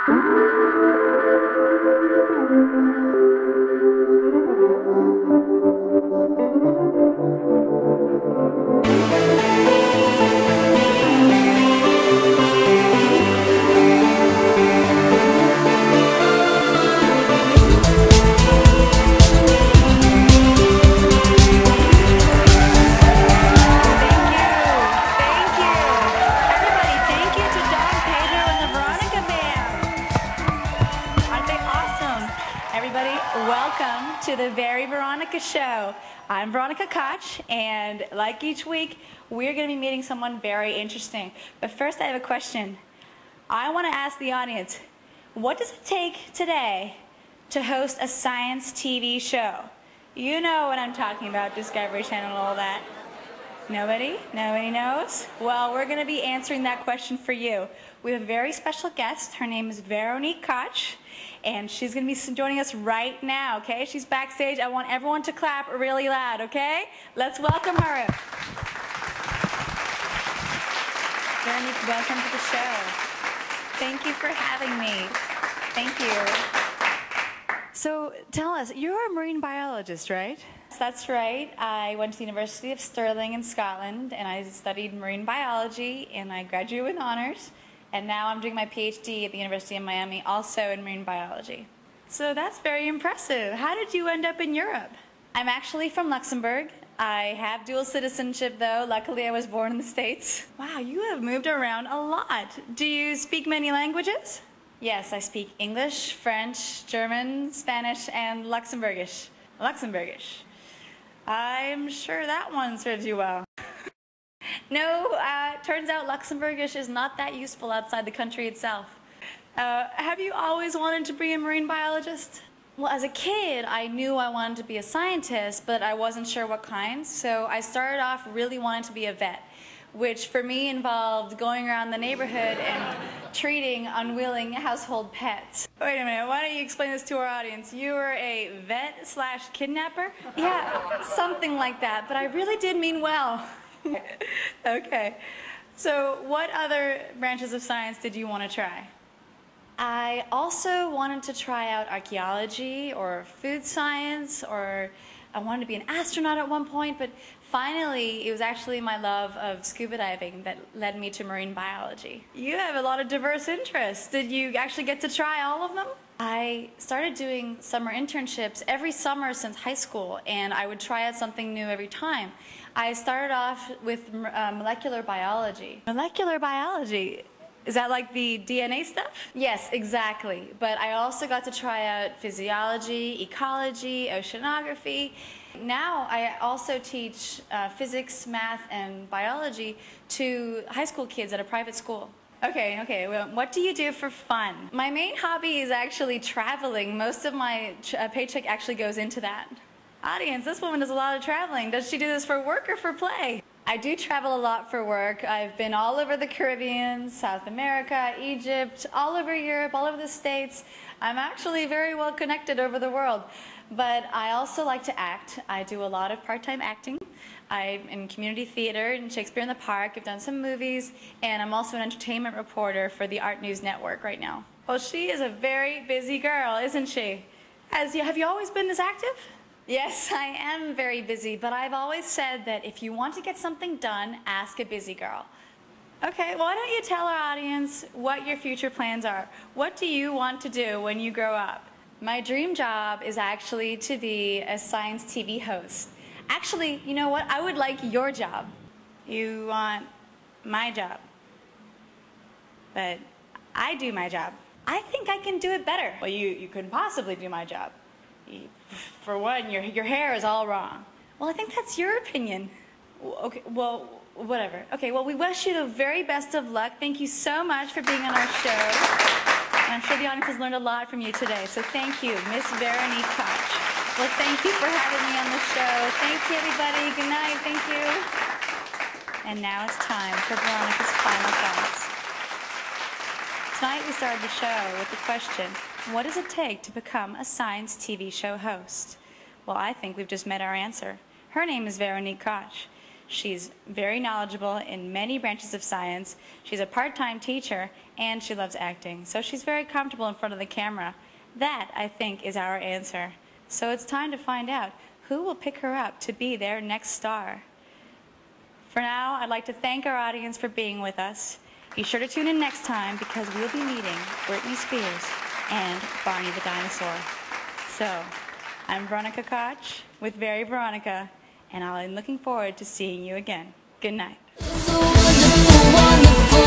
To the Very Veronica Show. I'm Veronique Koch, and like each week, we're going to be meeting someone very interesting. But first, I have a question. I want to ask the audience, what does it take today to host a science TV show? You know what I'm talking about, Discovery Channel and all that. Nobody? Nobody knows? Well, we're going to be answering that question for you. We have a very special guest. Her name is Veronique Koch, and she's going to be joining us right now, okay? She's backstage. I want everyone to clap really loud, okay? Let's welcome her. Veronique, welcome to the show. Thank you for having me. Thank you. So tell us, you're a marine biologist, right? That's right. I went to the University of Stirling in Scotland, and I studied marine biology, and I graduated with honors. And now I'm doing my PhD at the University of Miami, also in marine biology. So that's very impressive. How did you end up in Europe? I'm actually from Luxembourg. I have dual citizenship, though. Luckily, I was born in the States. Wow, you have moved around a lot. Do you speak many languages? Yes, I speak English, French, German, Spanish, and Luxembourgish. Luxembourgish. I'm sure that one serves you well. No, turns out Luxembourgish is not that useful outside the country itself. Have you always wanted to be a marine biologist? Well, as a kid, I knew I wanted to be a scientist, but I wasn't sure what kind, so I started off really wanting to be a vet, which for me involved going around the neighborhood and treating unwilling household pets. Wait a minute, why don't you explain this to our audience? You were a vet/kidnapper? Yeah, something like that, but I really did mean well. Okay, so what other branches of science did you want to try? I also wanted to try out archaeology or food science, or I wanted to be an astronaut at one point, but finally it was actually my love of scuba diving that led me to marine biology. You have a lot of diverse interests. Did you actually get to try all of them? I started doing summer internships every summer since high school, and I would try out something new every time. I started off with molecular biology. Molecular biology? Is that like the DNA stuff? Yes, exactly. But I also got to try out physiology, ecology, oceanography. Now I also teach physics, math, and biology to high school kids at a private school. Okay, well, what do you do for fun? My main hobby is actually traveling. Most of my paycheck actually goes into that. Audience, this woman does a lot of traveling. Does she do this for work or for play? I do travel a lot for work. I've been all over the Caribbean, South America, Egypt, all over Europe, all over the States. I'm actually very well connected over the world. But I also like to act. I do a lot of part-time acting. I'm in community theater in Shakespeare in the Park. I've done some movies, and I'm also an entertainment reporter for the Art News Network right now. Well, she is a very busy girl, isn't she? Have you always been this active? Yes, I am very busy, but I've always said that if you want to get something done, ask a busy girl. Okay, why don't you tell our audience what your future plans are? What do you want to do when you grow up? My dream job is actually to be a science TV host. Actually, you know what? I would like your job. You want my job. But I do my job. I think I can do it better. Well, you couldn't possibly do my job. For one, your hair is all wrong. Well, I think that's your opinion. Okay, well, whatever. Okay, well, we wish you the very best of luck. Thank you so much for being on our show. And I'm sure the audience has learned a lot from you today. So thank you, Miss Veronique Koch. Well, thank you for having me on the show. Thank you, everybody. Good night. Thank you. And now it's time for Veronica's final thoughts. Tonight we started the show with the question, what does it take to become a science TV show host? Well, I think we've just met our answer. Her name is Veronique Koch. She's very knowledgeable in many branches of science. She's a part-time teacher, and she loves acting. So she's very comfortable in front of the camera. That, I think, is our answer. So it's time to find out who will pick her up to be their next star. For now, I'd like to thank our audience for being with us. Be sure to tune in next time because we'll be meeting Britney Spears and Barney the Dinosaur. So, I'm Veronique Koch with Very Veronica, and I'm looking forward to seeing you again. Good night. So wonderful, wonderful.